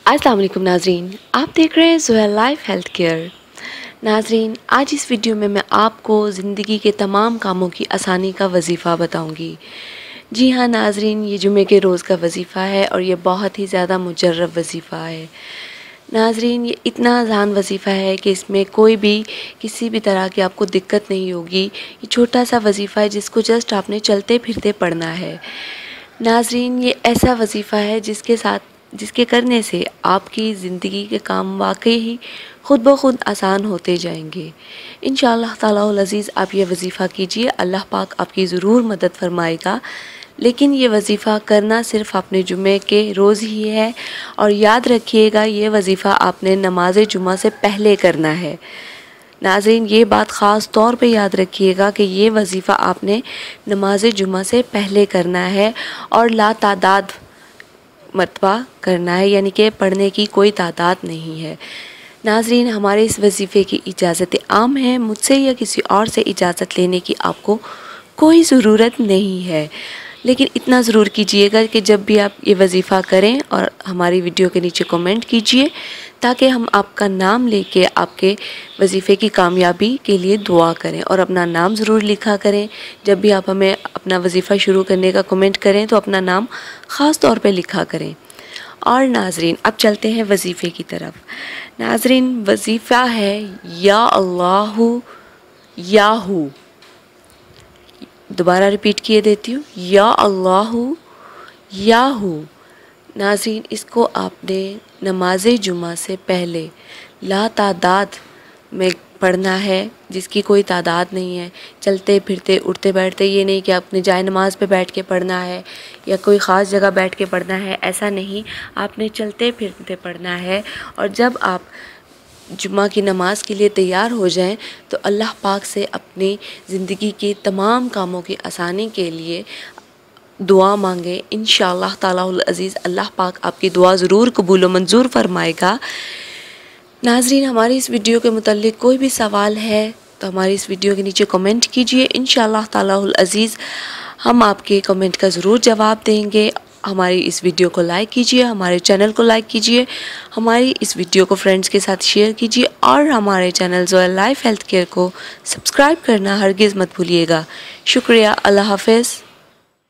अस्सलाम वालेकुम नाजरीन, आप देख रहे हैं सुहेल लाइफ हेल्थ केयर। नाजरीन, आज इस वीडियो में मैं आपको ज़िंदगी के तमाम कामों की आसानी का वजीफ़ा बताऊंगी। जी हाँ नाजरीन, ये जुमे के रोज़ का वजीफ़ा है और ये बहुत ही ज़्यादा मुजर्रब वजीफ़ा है। नाजरीन, ये इतना आसान वजीफ़ा है कि इसमें कोई भी किसी भी तरह की आपको दिक्कत नहीं होगी। ये छोटा सा वजीफ़ा है जिसको जस्ट आपने चलते फिरते पढ़ना है। नाजरीन, ये ऐसा वजीफ़ा है जिसके करने से आपकी ज़िंदगी के काम वाकई ही ख़ुद ब खुद आसान होते जाएंगे। इंशाअल्लाह ताला अज़ीज़ आप ये वजीफ़ा कीजिए, अल्लाह पाक आपकी ज़रूर मदद फरमाएगा। लेकिन ये वजीफ़ा करना सिर्फ़ आपने जुमे के रोज़ ही है और याद रखिएगा ये वजीफ़ा आपने नमाज जुमा से पहले करना है। नाज़रीन, ये बात ख़ास तौर पे याद रखिएगा कि ये वजीफ़ा आपने नमाज जुमा से पहले करना है और ला तादाद मरतबा करना है, यानी कि पढ़ने की कोई तादाद नहीं है। नाज़रीन, हमारे इस वजीफ़े की इजाज़त आम है, मुझसे या किसी और से इजाज़त लेने की आपको कोई ज़रूरत नहीं है। लेकिन इतना ज़रूर कीजिएगा कि जब भी आप ये वजीफ़ा करें और हमारी वीडियो के नीचे कमेंट कीजिए ताकि हम आपका नाम लेके आपके वजीफ़े की कामयाबी के लिए दुआ करें, और अपना नाम ज़रूर लिखा करें। जब भी आप हमें अपना वजीफ़ा शुरू करने का कमेंट करें तो अपना नाम ख़ास तौर पे लिखा करें। और नाज़रीन, अब चलते हैं वजीफ़े की तरफ। नाज़रीन, वजीफ़ा है या अल्लाहु याहू। दोबारा रिपीट किए देती हूँ, या अल्लाहु याहू। नाज़रीन, इसको आपने नमाज जुमा से पहले ला तादाद में पढ़ना है, जिसकी कोई तादाद नहीं है। चलते फिरते उठते बैठते, ये नहीं कि आपने जाए नमाज पे बैठ के पढ़ना है या कोई ख़ास जगह बैठ के पढ़ना है, ऐसा नहीं। आपने चलते फिरते पढ़ना है। और जब आप जुमा की नमाज़ के लिए तैयार हो जाएं तो अल्लाह पाक से अपनी ज़िंदगी के तमाम कामों की आसानी के लिए दुआ मांगे। इंशाअल्लाह ताला अज़ीज़ अल्लाह पाक आपकी दुआ ज़रूर कबूल व मंजूर फरमाएगा। नाज़रीन, हमारी इस वीडियो के मुताल्लिक़ कोई भी सवाल है तो हमारी इस वीडियो के नीचे कमेंट कीजिए। इंशाअल्लाह ताला अज़ीज़ हम आपके कमेंट का ज़रूर जवाब देंगे। हमारी इस वीडियो को लाइक कीजिए, हमारे चैनल को लाइक कीजिए, हमारी इस वीडियो को फ्रेंड्स के साथ शेयर कीजिए और हमारे channel Suhel Life Health Care को सब्सक्राइब करना हरगिज़ मत भूलिएगा। शुक्रिया। अल्लाह हाफ़िज़।